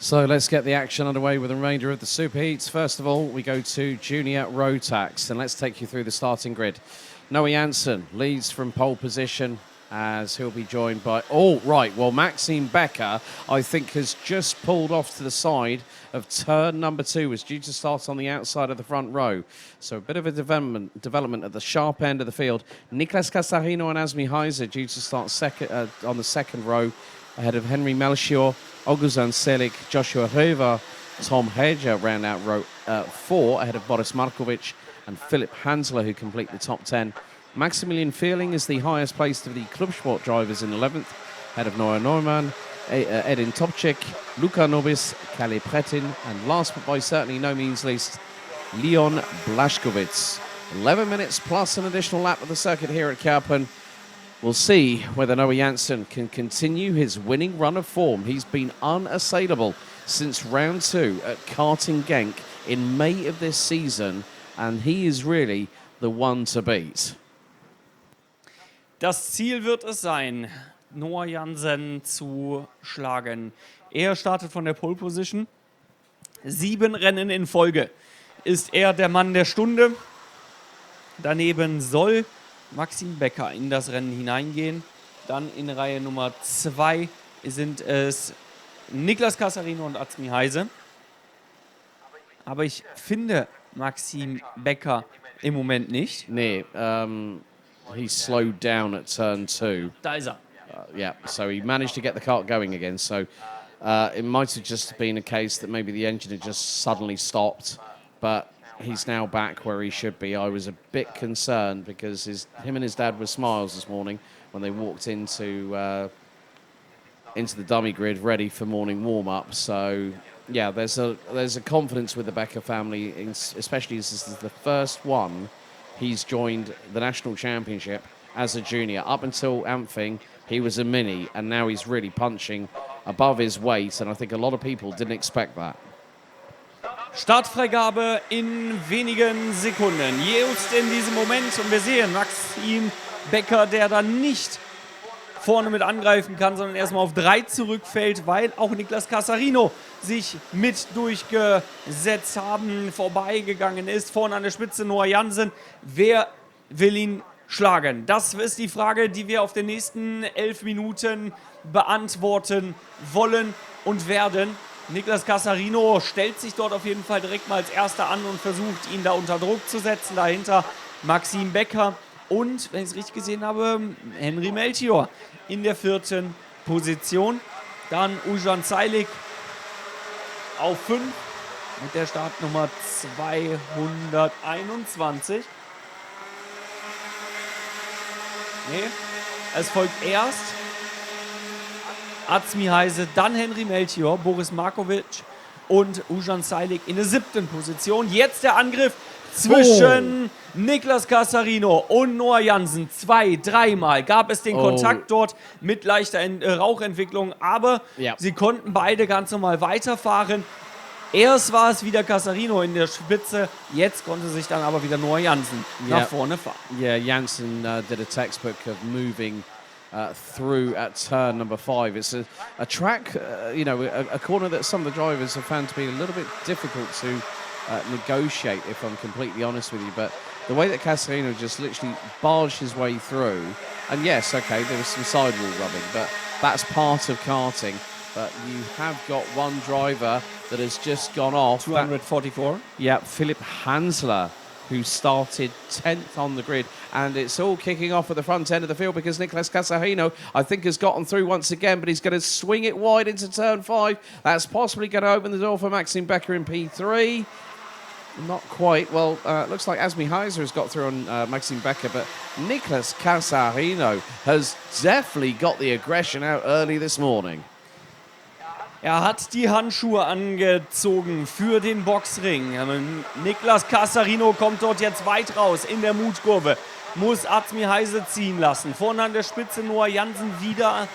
So let's get the action underway with the remainder of the Superheats. First of all, we go to Junior Rotax, and let's take you through the starting grid. Noah Janssen leads from pole position as he'll be joined by... Oh, right, well, Maxime Becker, I think, has just pulled off to the side of turn number 2, was due to start on the outside of the front row. So a bit of a development at the sharp end of the field. Niklas Casarino and Azmi Heiser due to start on the second row, ahead of Henry Melchior, Oguzhan Selik, Joshua Reva, Tom Hedger round out row 4, ahead of Boris Markovic and Philip Hansler, who complete the top 10. Maximilian Feeling is the highest placed of the Clubsport drivers in 11th, ahead of Noah Neumann, Edin Topchik, Luka Nobis, Kalle Pretin, and last but by certainly no means least, Leon Blashkovitz. 11 minutes plus an additional lap of the circuit here at Kerpen. We'll see whether Noah Janssen can continue his winning run of form. He's been unassailable since round 2 at Karting Genk in May of this season, and he is really the one to beat. Das Ziel wird es sein, Noah Janssen zu schlagen. Er startet von der Pole Position. 7 Rennen in Folge ist er der Mann der Stunde. Daneben soll Maxime Becker in das Rennen hineingehen. Dann in Reihe Nummer 2 sind es Niklas Casarino und Azmi Heise. Aber ich finde Maxime Becker im Moment nicht. Nee, he slowed down at turn 2. Da ist er. Yeah, so he managed to get the kart going again. So it might have just been a case that maybe the engine had just suddenly stopped, but he's now back where he should be. I was a bit concerned because him and his dad were smiles this morning when they walked into the dummy grid ready for morning warm-up. So yeah, there's a confidence with the Becker family, especially as this is the first one he's joined the national championship as a junior. Up until Ampfing, he was a mini, and now he's really punching above his weight, and I think a lot of people didn't expect that. Startfreigabe in wenigen Sekunden. Just in diesem Moment, und wir sehen Maxime Becker, der dann nicht vorne mit angreifen kann, sondern erstmal auf 3 zurückfällt, weil auch Niklas Casarino sich mit durchgesetzt haben, vorbeigegangen ist. Vorne an der Spitze Noah Janssen. Wer will ihn schlagen? Das ist die Frage, die wir auf den nächsten 11 Minuten beantworten wollen und werden. Niklas Casarino stellt sich dort auf jeden Fall direkt mal als Erster an und versucht, ihn da unter Druck zu setzen. Dahinter Maxime Becker und, wenn ich es richtig gesehen habe, Henry Melchior in der 4. Position. Dann Oguzhan Selik auf 5 mit der Startnummer 221. Nee, es folgt erst Azmi Heise, dann Henry Melchior, Boris Markovic und Oguzhan Selik in der 7. Position. Jetzt der Angriff zwischen Niklas Casarino und Noah Janssen. 2-3 Mal gab es den Kontakt dort mit leichter Rauchentwicklung, aber sie konnten beide ganz normal weiterfahren. Erst war es wieder Casarino in der Spitze, jetzt konnte sich dann aber wieder Noah Janssen nach vorne fahren. Yeah, Janssen did a textbook of moving through at turn number 5. It's a track, a corner that some of the drivers have found to be a little bit difficult to negotiate, if I'm completely honest with you. But the way that Casarino just literally barged his way through, and yes, okay, there was some sidewall rubbing, but that's part of karting. But you have got one driver that has just gone off. 244. Philip Hansler, who started 10th on the grid. And it's all kicking off at the front end of the field because Niklas Casarino, I think, has gotten through once again, but he's going to swing it wide into turn 5. That's possibly going to open the door for Maxime Becker in P3. Not quite. Well, looks like Azmi Heiser has got through on Maxime Becker, but Niklas Casarino has definitely got the aggression out early this morning. Hat die Handschuhe angezogen für den Boxring. Niklas Casarino kommt dort jetzt weit raus in der Mutkurve. Muss Azmi Heise ziehen lassen. Vorne an der Spitze Noah Janssen wieder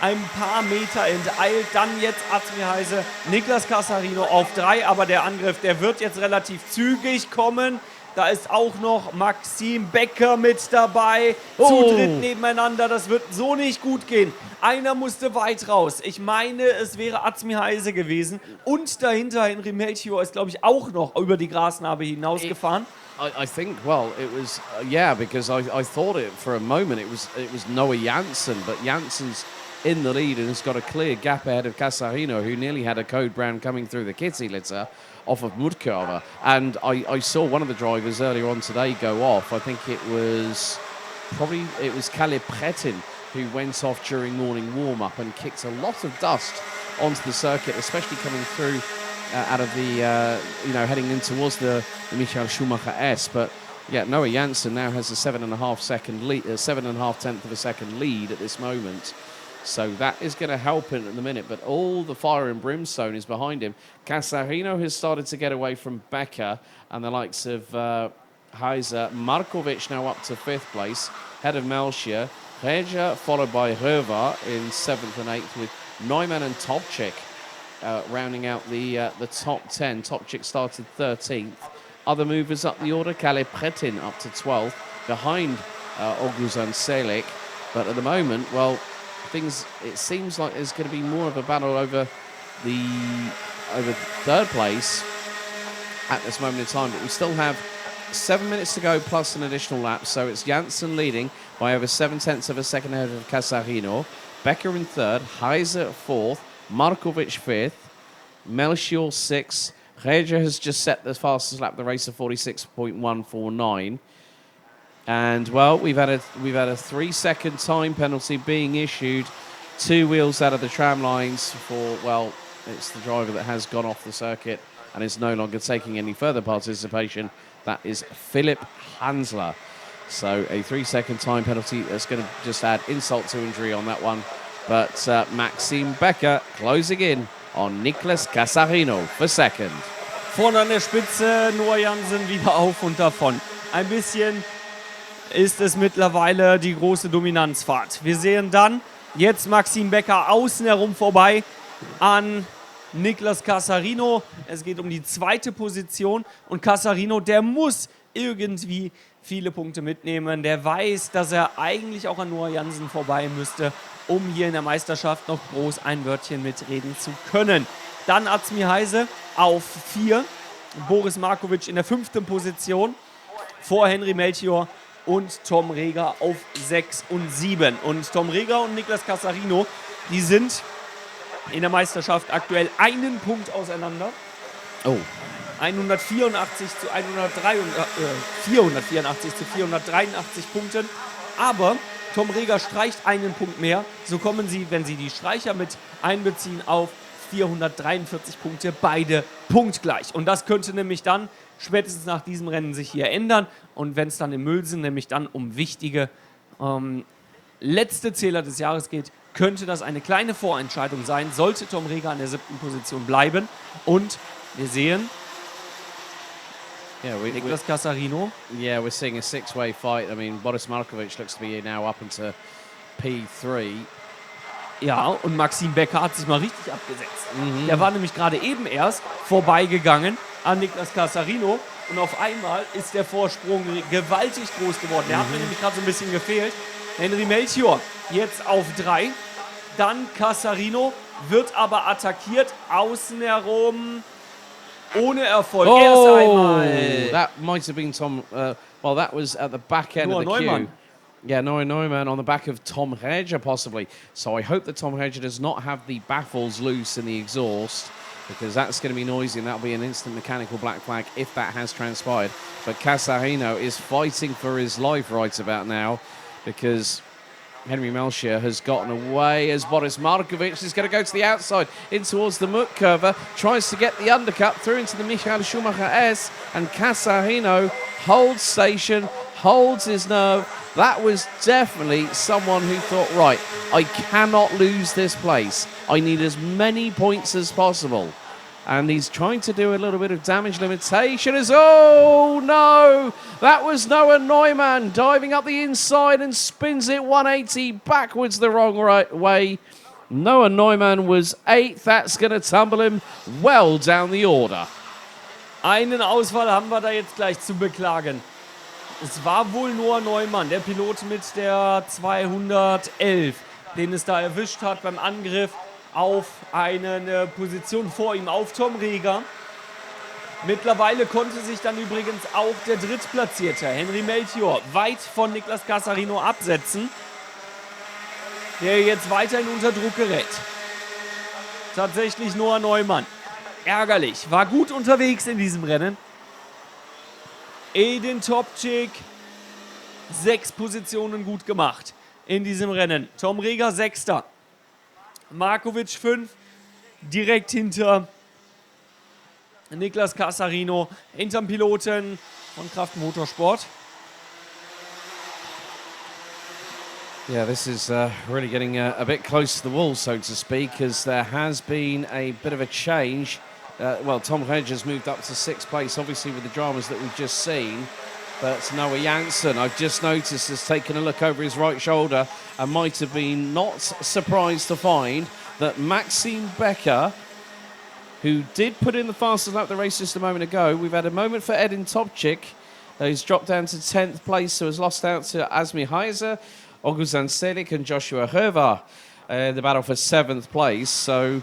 ein paar Meter enteilt. Dann jetzt Azmi Heise, Niklas Casarino auf 3. Aber der Angriff, der wird jetzt relativ zügig kommen. Da ist auch noch Maxim Becker mit dabei. Zu dritt nebeneinander. Das wird so nicht gut gehen. Einer musste weit raus. Ich meine, es wäre Azmi Heise gewesen. Und dahinter Henry Melchior ist, glaube ich, auch noch über die Grasnarbe hinausgefahren. I think, well, it was, yeah, because I thought it for a moment it was Noah Janssen, but Janssen's in the lead and has got a clear gap ahead of Casarino, who nearly had a code brown coming through the kitty litter off of Mudkova. And I saw one of the drivers earlier on today go off. I think it was Kalle Pretin who went off during morning warm-up and kicked a lot of dust onto the circuit, especially coming through out of the, heading in towards the Michael Schumacher S. But yeah, Noah Janssen now has a 7.5 second lead, 7.5 tenth of a second lead at this moment. So that is going to help him in the minute. But all the fire and brimstone is behind him. Casarino has started to get away from Becker and the likes of Heiser. Markovic now up to 5th place, head of Melchior. Reja followed by Röver in 7th and 8th, with Neumann and Topchik rounding out the top 10. Topchik started 13th. Other movers up the order, Kalle Pretin up to 12th, behind Oguzhan Selik. But at the moment, well, it seems like there's going to be more of a battle over 3rd place at this moment in time. But we still have 7 minutes to go plus an additional lap. So it's Janssen leading by over 7 tenths of a second ahead of Casarino. Becker in 3rd, Heiser 4th, Markovic 5th, Melchior 6th. Reja has just set the fastest lap of the race of 46.149. And well, we've had a 3-second time penalty being issued, 2 wheels out of the tram lines for, well, it's the driver that has gone off the circuit and is no longer taking any further participation. That is Philip Hansler. So a 3-second time penalty that's going to just add insult to injury on that one. But Maxim Becker closing in on Niklas Casarino for 2nd. Vorne an der Spitze, Noah Janssen wieder auf und davon. Ein bisschen ist es mittlerweile die große Dominanzfahrt. Wir sehen dann jetzt Maxim Becker außen herum vorbei an Niklas Casarino. Es geht um die 2. Position und Casarino, der muss irgendwie viele Punkte mitnehmen. Der weiß, dass er eigentlich auch an Noah Janssen vorbei müsste, um hier in der Meisterschaft noch groß ein Wörtchen mitreden zu können. Dann Azmi Heise auf 4, Boris Markovic in der 5. Position, vor Henry Melchior und Tom Reger auf 6 und 7. Und Tom Reger und Niklas Casarino, die sind in der Meisterschaft aktuell einen Punkt auseinander. Oh. 484 zu 483 Punkten. Aber Tom Reger streicht einen Punkt mehr. So kommen sie, wenn sie die Streicher mit einbeziehen, auf 443 Punkte. Beide punktgleich. Und das könnte nämlich dann spätestens nach diesem Rennen sich hier ändern. Und wenn es dann im Müll sind, nämlich dann um wichtige letzte Zähler des Jahres geht, könnte das eine kleine Vorentscheidung sein, sollte Tom Reger an der 7. Position bleiben. Und wir sehen, Niklas Casarino. Yeah, we're seeing a 6-way fight. I mean, Boris Markovic looks to be now up into P3. Ja, und Maxim Becker hat sich mal richtig abgesetzt. Der war nämlich gerade eben erst vorbeigegangen an Niklas Casarino und auf einmal ist der Vorsprung gewaltig groß geworden. Der hat mir nämlich gerade so ein bisschen gefehlt. Henry Melchior jetzt auf 3, dann Casarino, wird aber attackiert, außen herum, ohne Erfolg. Erst einmal. That might have been Tom, well, that was at the back end Noah of the Neumann. queue. Yeah, Noah Neumann on the back of Tom Reger possibly. So I hope that Tom Reger does not have the baffles loose in the exhaust, because that's going to be noisy and that'll be an instant mechanical black flag if that has transpired. But Casarino is fighting for his life right about now, because Henry Melchior has gotten away as Boris Markovic is going to go to the outside in towards the Mutt curve, tries to get the undercut through into the Michael Schumacher S, and Casarino holds station, holds his nerve. That was definitely someone who thought, right, I cannot lose this place. I need as many points as possible. And he's trying to do a little bit of damage limitation as, oh no, that was Noah Neumann diving up the inside and spins it 180 backwards the wrong way. Noah Neumann was 8th. That's going to tumble him well down the order. Einen Ausfall haben wir da jetzt gleich zu beklagen. Es war wohl Noah Neumann, der Pilot mit der 211, den es da erwischt hat beim Angriff auf eine Position vor ihm, auf Tom Reger. Mittlerweile konnte sich dann übrigens auch der Drittplatzierte, Henry Melchior, weit von Niklas Casarino absetzen, der jetzt weiterhin unter Druck gerät. Tatsächlich Noah Neumann. Ärgerlich, war gut unterwegs in diesem Rennen. Edin Topczyk, 6 Positionen gut gemacht in diesem Rennen. Tom Reger 6. Markovic 5, direkt hinter Niklas Casarino, hinterm Piloten von Kraft Motorsport. Yeah, this is really getting a bit close to the wall, so to speak, as there has been a bit of a change. Well, Tom Hedge has moved up to 6th place, obviously with the dramas that we've just seen. But Noah Janssen, I've just noticed, has taken a look over his right shoulder and might have been not surprised to find that Maxime Becker, who did put in the fastest lap of the race just a moment ago, we've had a moment for Edin Topczyk, who's dropped down to 10th place, so has lost out to Azmi Heiser, Oguzhan Selik and Joshua Hervar in the battle for 7th place. So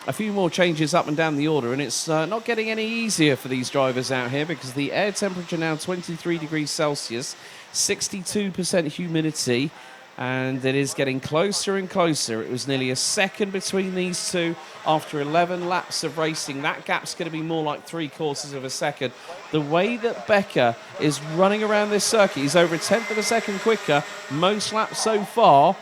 a few more changes up and down the order, and it's not getting any easier for these drivers out here because the air temperature now 23 degrees Celsius, 62% humidity, and it is getting closer and closer. It was nearly a second between these two after 11 laps of racing. That gap's going to be more like 3/4 of a second. The way that Becker is running around this circuit, he's over a 1/10 of a second quicker most laps so far,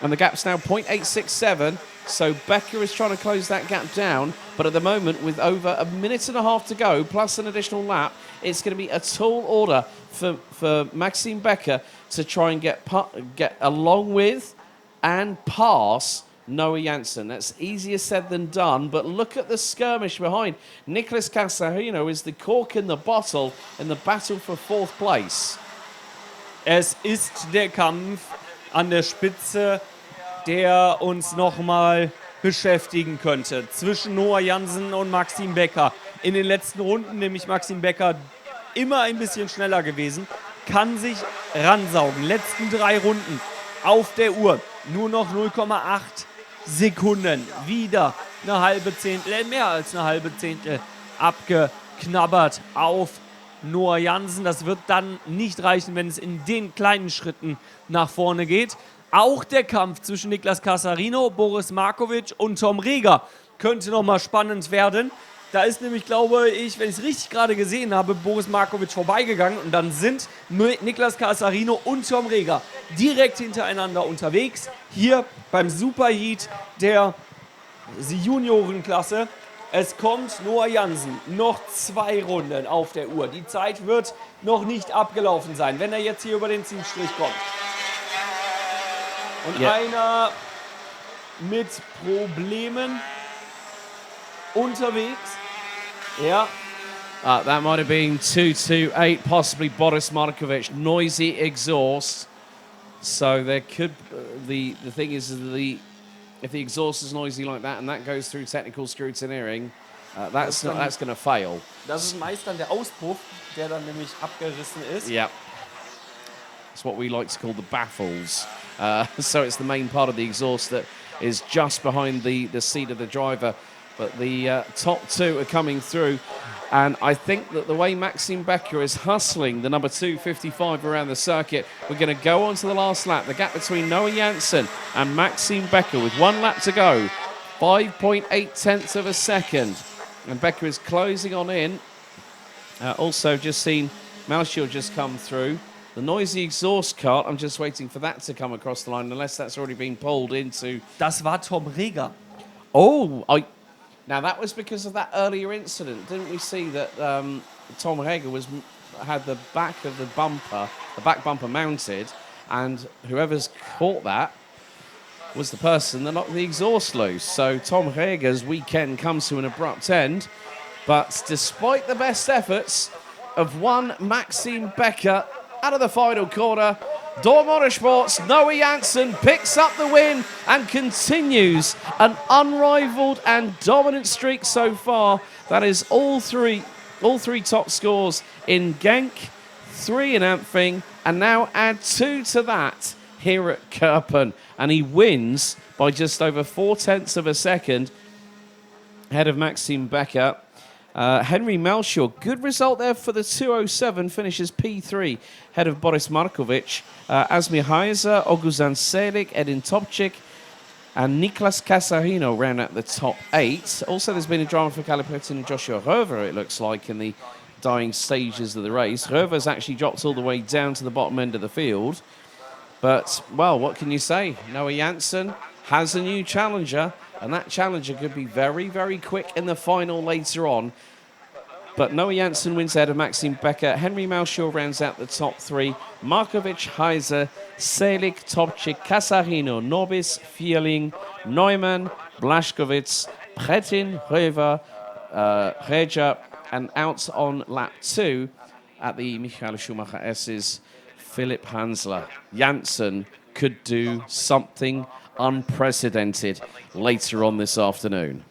and the gap's now 0.867. So Becker is trying to close that gap down, but at the moment, with over a minute and a half to go, plus an additional lap, it's going to be a tall order for Maxime Becker to try and get along with and pass Noah Janssen. That's easier said than done, but look at the skirmish behind. Nicholas Casarino is the cork in the bottle in the battle for 4th place. Es ist der Kampf an der Spitze, der uns nochmal beschäftigen könnte. Zwischen Noah Janssen und Maxime Becker. In den letzten Runden, nämlich Maxime Becker, immer ein bisschen schneller gewesen, kann sich ransaugen. Letzten 3 Runden auf der Uhr. Nur noch 0,8 Sekunden. Wieder eine halbe Zehntel, mehr als eine halbe Zehntel abgeknabbert auf Noah Janssen. Das wird dann nicht reichen, wenn es in den kleinen Schritten nach vorne geht. Auch der Kampf zwischen Niklas Casarino, Boris Markovic und Tom Reger könnte nochmal spannend werden. Da ist nämlich, glaube ich, wenn ich es richtig gerade gesehen habe, Boris Markovic vorbeigegangen. Und dann sind Niklas Casarino und Tom Reger direkt hintereinander unterwegs. Hier beim Superheat der Juniorenklasse. Es kommt Noah Janssen. Noch 2 Runden auf der Uhr. Die Zeit wird noch nicht abgelaufen sein, wenn er jetzt hier über den Zielstrich kommt. Und einer mit Problemen unterwegs. Ja. That might have been 228, possibly Boris Markovic. Noisy exhaust. So there could the thing is if the exhaust is noisy like that and that goes through technical scrutineering, that's going to fail. Das ist meist dann der Auspuff, der dann nämlich abgerissen ist. Yeah. It's what we like to call the baffles. So it's the main part of the exhaust that is just behind the seat of the driver. But the top 2 are coming through. And I think that the way Maxime Becker is hustling the number 255 around the circuit, we're going to go on to the last lap. The gap between Noah Janssen and Maxime Becker with 1 lap to go. 5.8 of a second. And Becker is closing on in. Also just seen Melchior just come through. The noisy exhaust cart, I'm just waiting for that to come across the line, unless that's already been pulled into... Das war Tom Reger. Oh, now that was because of that earlier incident. Didn't we see that Tom Reger had the back of the back bumper mounted, and whoever's caught that was the person that knocked the exhaust loose. So Tom Reger's weekend comes to an abrupt end, but despite the best efforts of one Maxime Becker, out of the final corner, Door Motorsports, Noah Janssen picks up the win and continues an unrivaled and dominant streak so far. That is all 3 All 3 top scores in Genk, 3 in Ampfing, and now add 2 to that here at Kerpen. And he wins by just over 0.4 of a second ahead of Maxime Becker. Henry Melchior, good result there for the 207, finishes P3 ahead of Boris Markovic. Asmir Heiser, Oguzhan Selik, Edin Topchik, and Niklas Casarino round out the top 8. Also, there's been a drama for Kalle Petin and Joshua Rover, it looks like, in the dying stages of the race. Rover's actually dropped all the way down to the bottom end of the field. But, well, what can you say? Noah Janssen has a new challenger, and that challenger could be very, very quick in the final later on. But Noah Janssen wins ahead of Maxime Becker. Henry Melchior rounds out the top 3. Markovic, Heiser, Selik, Topchik, Casarino, Nobis, Vierling, Neumann, Blazkowicz, Petin, Röver, Reja, and out on lap 2 at the Michael Schumacher S's Philipp Hansler. Janssen could do something unprecedented later on this afternoon.